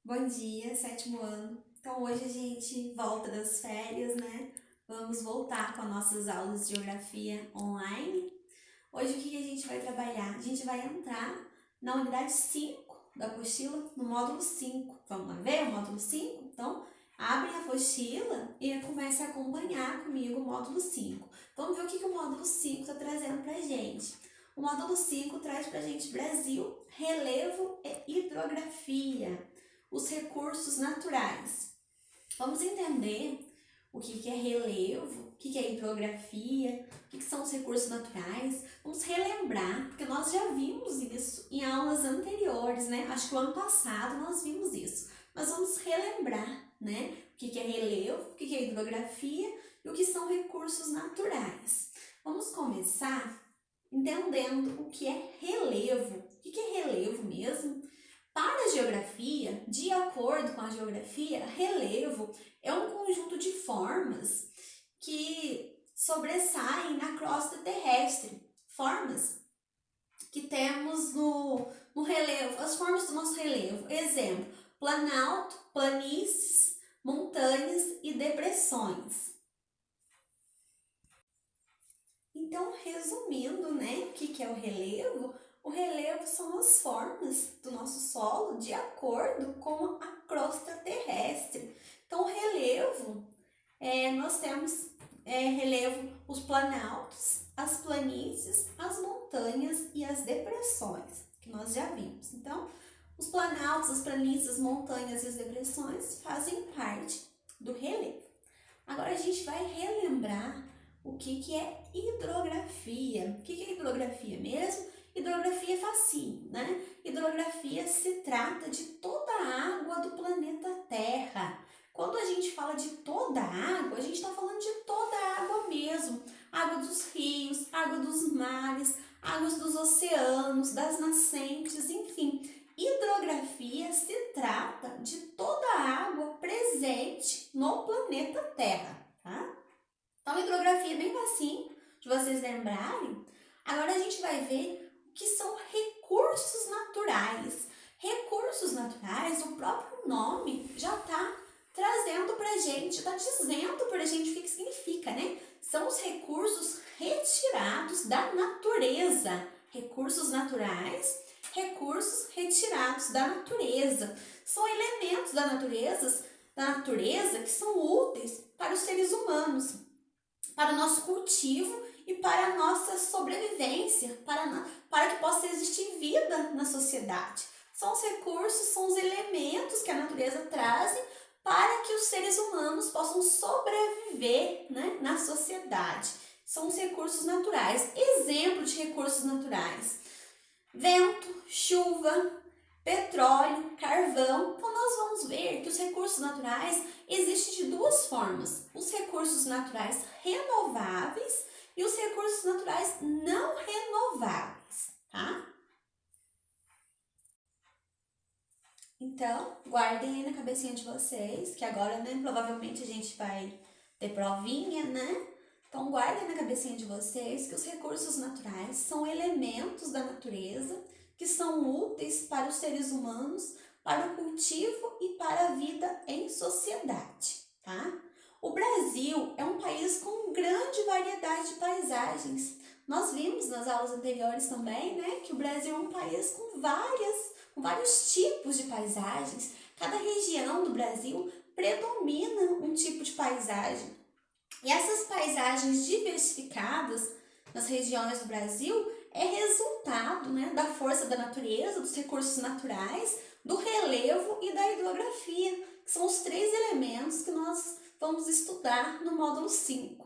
Bom dia, sétimo ano. Então hoje a gente volta das férias, né? Vamos voltar com as nossas aulas de geografia online. Hoje o que a gente vai trabalhar? A gente vai entrar na unidade 5 da apostila, no módulo 5. Vamos lá ver o módulo 5? Então, abre a apostila e comece a acompanhar comigo o módulo 5. Vamos ver o que o módulo 5 está trazendo para a gente. O módulo 5 traz para a gente Brasil, relevo e hidrografia, os recursos naturais. Vamos entender o que é relevo, o que é hidrografia, o que são os recursos naturais. Vamos relembrar, porque nós já vimos isso em aulas anteriores, né? Acho que o ano passado nós vimos isso. Mas vamos relembrar, né? O que é relevo, o que é hidrografia e o que são recursos naturais. Vamos começar entendendo o que é relevo. O que é relevo mesmo? Para a geografia, de acordo com a geografia, relevo é um conjunto de formas que sobressaem na crosta terrestre. Formas que temos no relevo, as formas do nosso relevo. Exemplo, planalto, planícies, montanhas e depressões. Então, resumindo, né, o que é o relevo? O relevo são as formas do nosso solo de acordo com a crosta terrestre. Então, o relevo, nós temos relevo os planaltos, as planícies, as montanhas e as depressões, que nós já vimos. Então, os planaltos, as planícies, as montanhas e as depressões fazem parte do relevo. Agora a gente vai relembrar o que é hidrografia. O que é hidrografia mesmo? Hidrografia é facinho, né? Hidrografia se trata de toda a água do planeta Terra. Quando a gente fala de toda a água, a gente está falando de toda a água mesmo. Água dos rios, água dos mares, águas dos oceanos, das nascentes, enfim. Hidrografia se trata de toda a água presente no planeta Terra, tá? Então, hidrografia é bem facinho de vocês lembrarem. Agora a gente vai ver o que são recursos naturais. Recursos naturais, o próprio nome já está trazendo pra gente, está dizendo pra gente o que significa, né? São os recursos retirados da natureza. Recursos naturais, recursos retirados da natureza. São elementos da natureza que são úteis para os seres humanos, para o nosso cultivo e para a nossa sobrevivência, para que possa existir vida na sociedade. São os recursos, são os elementos que a natureza traz para que os seres humanos possam sobreviver, né, na sociedade. São os recursos naturais. Exemplo de recursos naturais: vento, chuva, petróleo, carvão. Então, nós vamos ver que os recursos naturais existem de duas formas: os recursos naturais renováveis e os recursos naturais não renováveis, tá? Então, guardem aí na cabecinha de vocês, que agora, né, provavelmente a gente vai ter provinha, né? Então, guardem na cabecinha de vocês que os recursos naturais são elementos da natureza que são úteis para os seres humanos, para o cultivo e para a vida em sociedade, tá? O Brasil é um país com grande variedade de paisagens. Nós vimos nas aulas anteriores também, né, que o Brasil é um país com vários tipos de paisagens. Cada região do Brasil predomina um tipo de paisagem. E essas paisagens diversificadas nas regiões do Brasil é resultado, né, da força da natureza, dos recursos naturais, do relevo e da hidrografia, que são os três elementos que nós vamos estudar no módulo 5.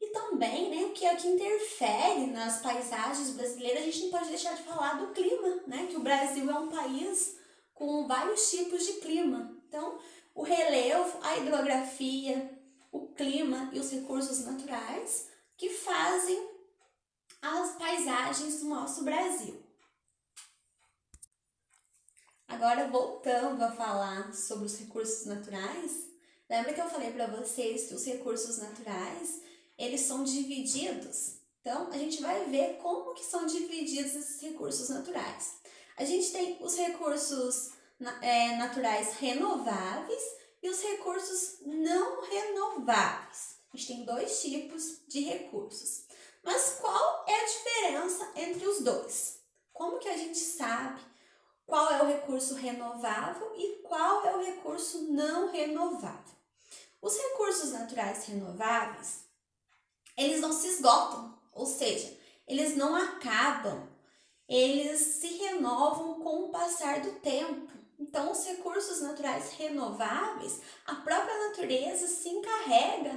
E também, né, o que é que interfere nas paisagens brasileiras, a gente não pode deixar de falar do clima, né, que o Brasil é um país com vários tipos de clima. Então, o relevo, a hidrografia, o clima e os recursos naturais que fazem as paisagens do nosso Brasil. Agora, voltando a falar sobre os recursos naturais, lembra que eu falei para vocês que os recursos naturais, eles são divididos? Então, a gente vai ver como que são divididos esses recursos naturais. A gente tem os recursos naturais renováveis e os recursos não renováveis. A gente tem dois tipos de recursos. Mas qual é a diferença entre os dois? Como que a gente sabe qual é o recurso renovável e qual é o recurso não renovável? Os recursos naturais renováveis, eles não se esgotam, ou seja, eles não acabam, eles se renovam com o passar do tempo. Então, os recursos naturais renováveis, a própria natureza se encarrega,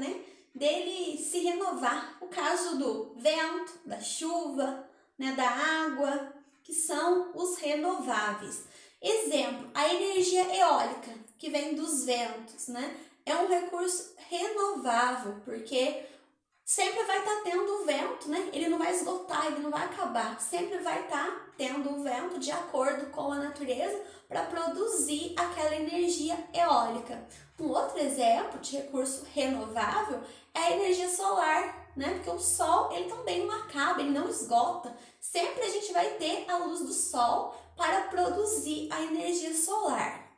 dele se renovar. O caso do vento, da chuva, da água, que são os renováveis. Exemplo, a energia eólica, que vem dos ventos, é um recurso renovável, porque sempre vai estar tendo o vento, Ele não vai esgotar, ele não vai acabar. Sempre vai estar tendo o vento de acordo com a natureza para produzir aquela energia eólica. Um outro exemplo de recurso renovável é a energia solar, Porque o sol, ele também não acaba, ele não esgota. Sempre a gente vai ter a luz do sol para produzir a energia solar.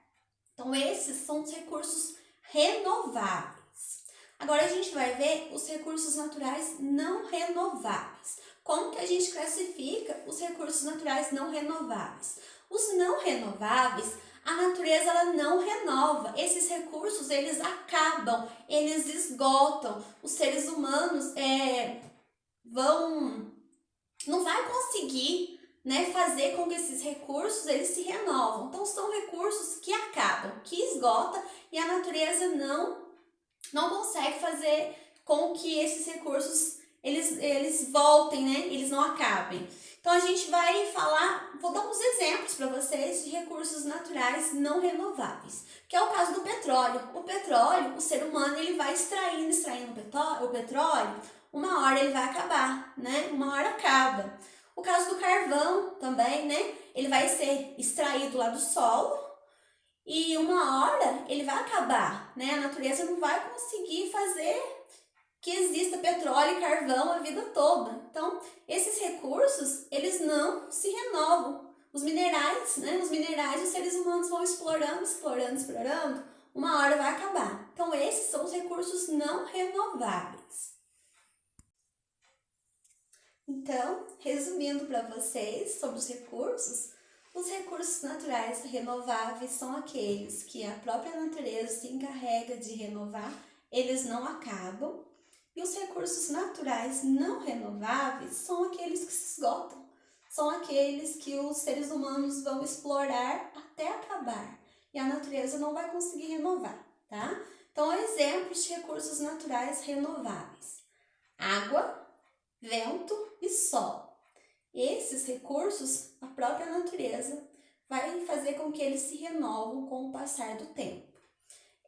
Então, esses são os recursos renováveis. Agora a gente vai ver os recursos naturais não renováveis. Como que a gente classifica os recursos naturais não renováveis? Os não renováveis, a natureza ela não renova. Esses recursos, eles acabam, eles esgotam. Os seres humanos não vai conseguir fazer com que esses recursos eles se renovam. Então, são recursos que acabam, que esgotam e a natureza não consegue fazer com que esses recursos eles voltem, eles não acabem. Então, a gente vai falar, vou dar uns exemplos para vocês de recursos naturais não renováveis, que é o caso do petróleo. O petróleo, o ser humano, ele vai extraindo o petróleo, uma hora ele vai acabar, Uma hora acaba. O caso do carvão também, Ele vai ser extraído lá do solo, e uma hora ele vai acabar, A natureza não vai conseguir fazer que exista petróleo e carvão a vida toda. Então, esses recursos, eles não se renovam. Os minerais, os seres humanos vão explorando, uma hora vai acabar. Então, esses são os recursos não renováveis. Então, resumindo para vocês sobre os recursos naturais renováveis são aqueles que a própria natureza se encarrega de renovar, eles não acabam. E os recursos naturais não renováveis são aqueles que se esgotam, são aqueles que os seres humanos vão explorar até acabar e a natureza não vai conseguir renovar, tá? Então, exemplos de recursos naturais renováveis: água, vento e sol. Esses recursos, a própria natureza vai fazer com que eles se renovam com o passar do tempo.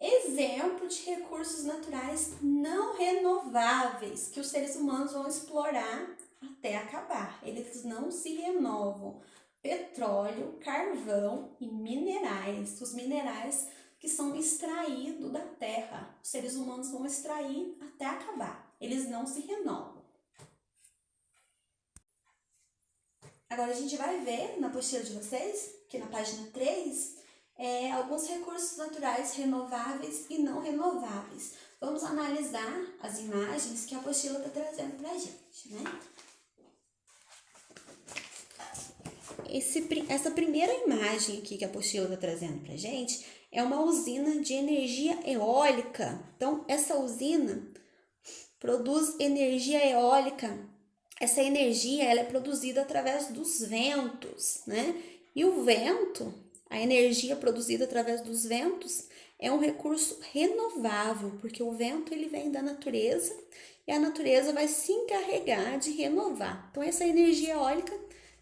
Exemplo de recursos naturais não renováveis que os seres humanos vão explorar até acabar. Eles não se renovam: petróleo, carvão e minerais. Os minerais que são extraídos da terra. Os seres humanos vão extrair até acabar. Eles não se renovam. Agora a gente vai ver na apostila de vocês, que na página 3, alguns recursos naturais renováveis e não renováveis. Vamos analisar as imagens que a apostila está trazendo para a gente, Essa primeira imagem aqui que a apostila está trazendo para a gente é uma usina de energia eólica. Então, essa usina produz energia eólica. Essa energia ela é produzida através dos ventos, E o vento, a energia produzida através dos ventos, é um recurso renovável, porque o vento ele vem da natureza e a natureza vai se encarregar de renovar. Então, essa energia eólica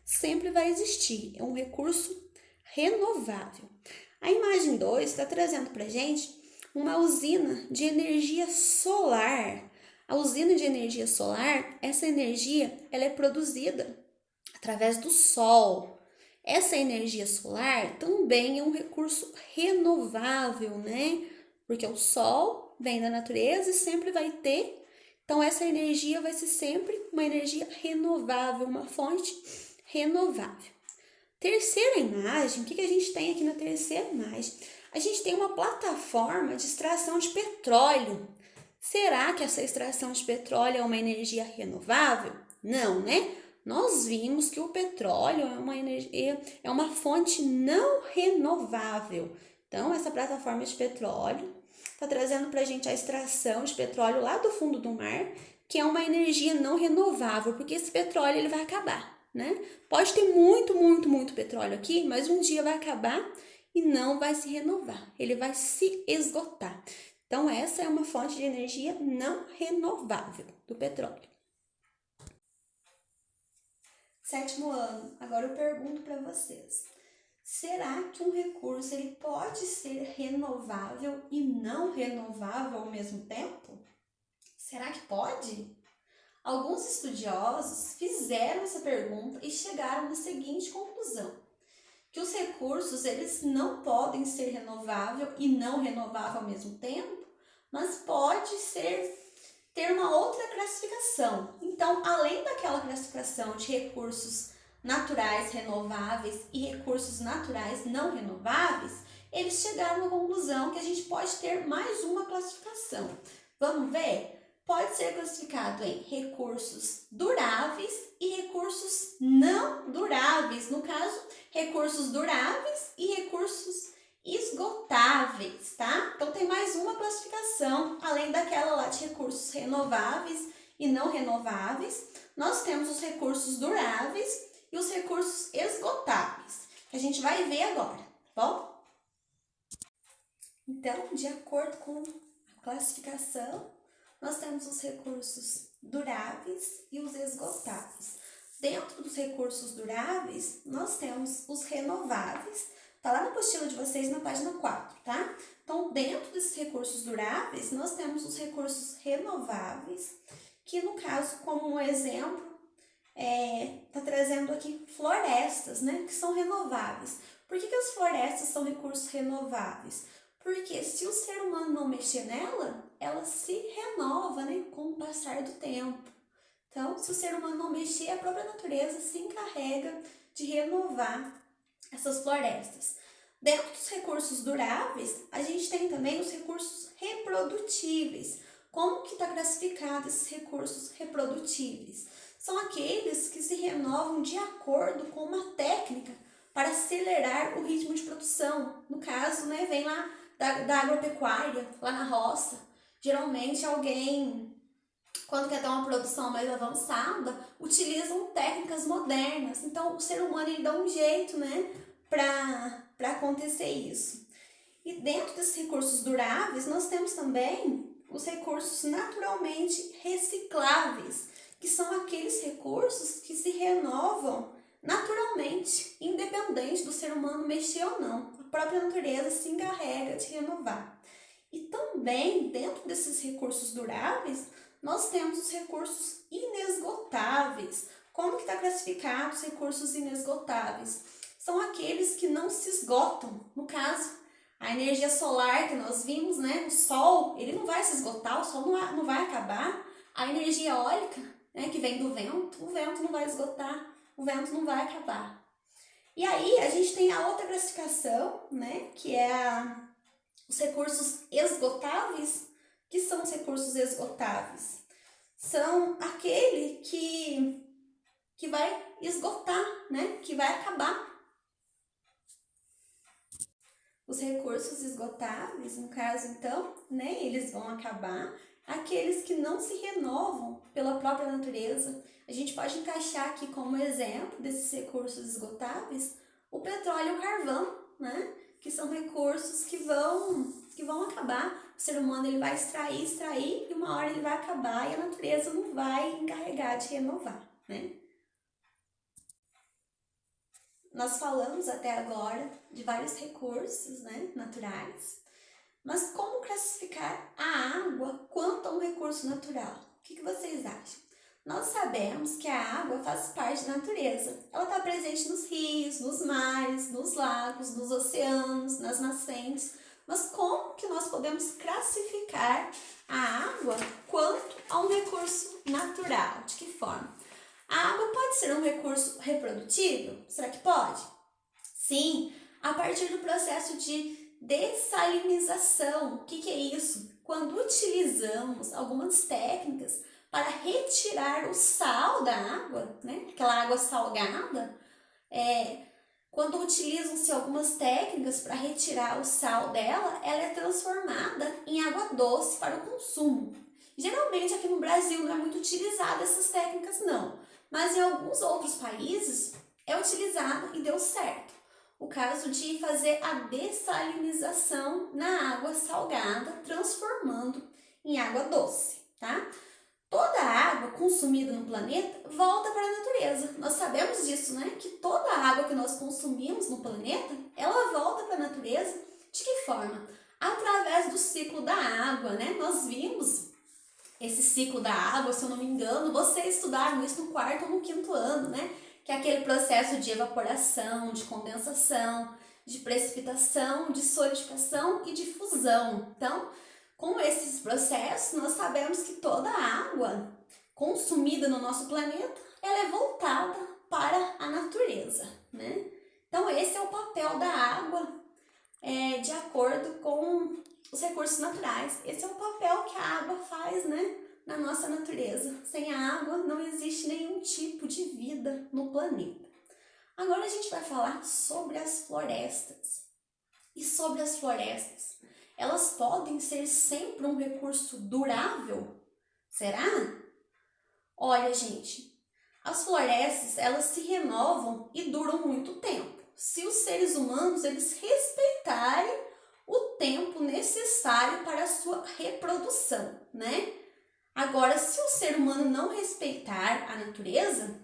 sempre vai existir, é um recurso renovável. A imagem 2 está trazendo para a gente uma usina de energia solar. A usina de energia solar, essa energia ela é produzida através do sol. Essa energia solar também é um recurso renovável, Porque o sol vem da natureza e sempre vai ter. Então, essa energia vai ser sempre uma energia renovável, uma fonte renovável. Terceira imagem, o que a gente tem aqui na terceira imagem? A gente tem uma plataforma de extração de petróleo. Será que essa extração de petróleo é uma energia renovável? Não, né? Nós vimos que o petróleo é uma fonte não renovável. Então, essa plataforma de petróleo está trazendo para a gente a extração de petróleo lá do fundo do mar, que é uma energia não renovável, porque esse petróleo ele vai acabar, né? Pode ter muito petróleo aqui, mas um dia vai acabar e não vai se renovar, ele vai se esgotar. Então, essa é uma fonte de energia não renovável do petróleo. Sétimo ano, agora eu pergunto para vocês. Será que um recurso ele pode ser renovável e não renovável ao mesmo tempo? Será que pode? Alguns estudiosos fizeram essa pergunta e chegaram na seguinte conclusão: que os recursos eles não podem ser renovável e não renovável ao mesmo tempo, mas pode ter uma outra classificação. Então, além daquela classificação de recursos naturais renováveis e recursos naturais não renováveis, eles chegaram à conclusão que a gente pode ter mais uma classificação. Vamos ver? Pode ser classificado em recursos duráveis e recursos não duráveis. No caso, recursos duráveis e recursos esgotáveis, tá? Então, tem mais uma classificação, além daquela lá de recursos renováveis e não renováveis. Nós temos os recursos duráveis e os recursos esgotáveis, que a gente vai ver agora, tá bom? Então, de acordo com a classificação, nós temos os recursos duráveis e os esgotáveis. Dentro dos recursos duráveis, nós temos os renováveis. Tá lá na apostila de vocês na página 4, tá? Então, dentro desses recursos duráveis, nós temos os recursos renováveis, que no caso, como um exemplo, tá trazendo aqui florestas, né? Que são renováveis. Por que as florestas são recursos renováveis? Porque se o ser humano não mexer nela, ela se renova, né, com o passar do tempo. Então, se o ser humano não mexer, a própria natureza se encarrega de renovar essas florestas. Dentro dos recursos duráveis, a gente tem também os recursos reprodutíveis. Como que está classificado esses recursos reprodutíveis? São aqueles que se renovam de acordo com uma técnica para acelerar o ritmo de produção. No caso, né, vem lá da agropecuária, lá na roça. Geralmente alguém, quando quer ter uma produção mais avançada, utilizam técnicas modernas. Então, o ser humano ele dá um jeito, né, para acontecer isso. E dentro desses recursos duráveis, nós temos também os recursos naturalmente recicláveis, que são aqueles recursos que se renovam naturalmente, independente do ser humano mexer ou não. A própria natureza se encarrega de renovar. E também, dentro desses recursos duráveis, nós temos os recursos inesgotáveis. Como que está classificado os recursos inesgotáveis? São aqueles que não se esgotam. No caso, a energia solar que nós vimos, né? O sol, ele não vai se esgotar, o sol não vai acabar. A energia eólica, né, que vem do vento, o vento não vai esgotar, o vento não vai acabar. E aí, a gente tem a outra classificação, né, que é os recursos esgotáveis. Que são os recursos esgotáveis? São aquele que vai esgotar, né, que vai acabar. Os recursos esgotáveis, no caso, então, né, eles vão acabar. Aqueles que não se renovam pela própria natureza. A gente pode encaixar aqui como exemplo desses recursos esgotáveis o petróleo e o carvão, né? Que são recursos que vão acabar. O ser humano ele vai extrair e uma hora ele vai acabar e a natureza não vai encarregar de renovar, né? Nós falamos até agora de vários recursos, né, naturais. Mas como classificar a água quanto a um recurso natural? O que vocês acham? Nós sabemos que a água faz parte da natureza. Ela está presente nos rios, nos mares, nos lagos, nos oceanos, nas nascentes. Mas como que nós podemos classificar a água quanto a um recurso natural? De que forma? A água pode ser um recurso reprodutível? Será que pode? Sim, a partir do processo de dessalinização. O que é isso? Quando utilizamos algumas técnicas para retirar o sal da água, né? Aquela água salgada, quando utilizam-se algumas técnicas para retirar o sal dela, ela é transformada em água doce para o consumo. Geralmente aqui no Brasil não é muito utilizada essas técnicas não, mas em alguns outros países é utilizado e deu certo. O caso de fazer a dessalinização na água salgada, transformando em água doce, tá? Toda a água consumida no planeta volta para a natureza. Nós sabemos disso, né? Que toda a água que nós consumimos no planeta, ela volta para a natureza. De que forma? Através do ciclo da água, né? Nós vimos esse ciclo da água, se eu não me engano, vocês estudaram isso no 4º ou no 5º ano, né? Que é aquele processo de evaporação, de condensação, de precipitação, de solidificação e de fusão. Então, com esses processos, nós sabemos que toda a água consumida no nosso planeta, ela é voltada para a natureza, né? Então, esse é o papel da água de acordo com os recursos naturais. Esse é o papel que a água faz, né, na nossa natureza. Sem a água não existe nenhum tipo de vida no planeta. Agora a gente vai falar sobre as florestas. E sobre as florestas, elas podem ser sempre um recurso durável? Será? Olha, gente, as florestas, elas se renovam e duram muito tempo. Se os seres humanos, eles respeitarem o tempo necessário para a sua reprodução, né? Agora, se o ser humano não respeitar a natureza,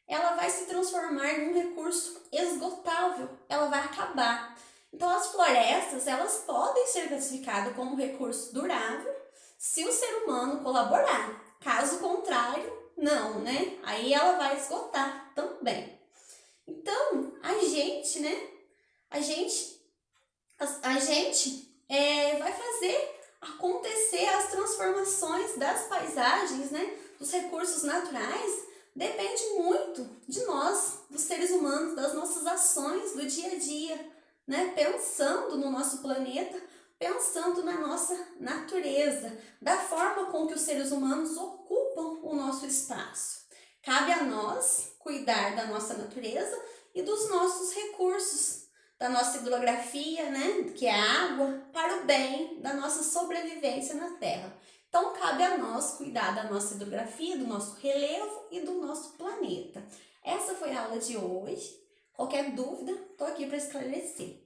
ela vai se transformar em um recurso esgotável, ela vai acabar. Então, as florestas, elas podem ser classificadas como recurso durável se o ser humano colaborar. Caso contrário, não, né? Aí ela vai esgotar também. Então, a gente vai fazer acontecer as transformações das paisagens, né? Dos recursos naturais, depende muito de nós, dos seres humanos, das nossas ações do dia a dia, né? Pensando no nosso planeta, pensando na nossa natureza, da forma com que os seres humanos ocupam o nosso espaço. Cabe a nós cuidar da nossa natureza e dos nossos recursos, da nossa hidrografia, né, que é a água, para o bem da nossa sobrevivência na Terra. Então, cabe a nós cuidar da nossa hidrografia, do nosso relevo e do nosso planeta. Essa foi a aula de hoje. Qualquer dúvida, estou aqui para esclarecer.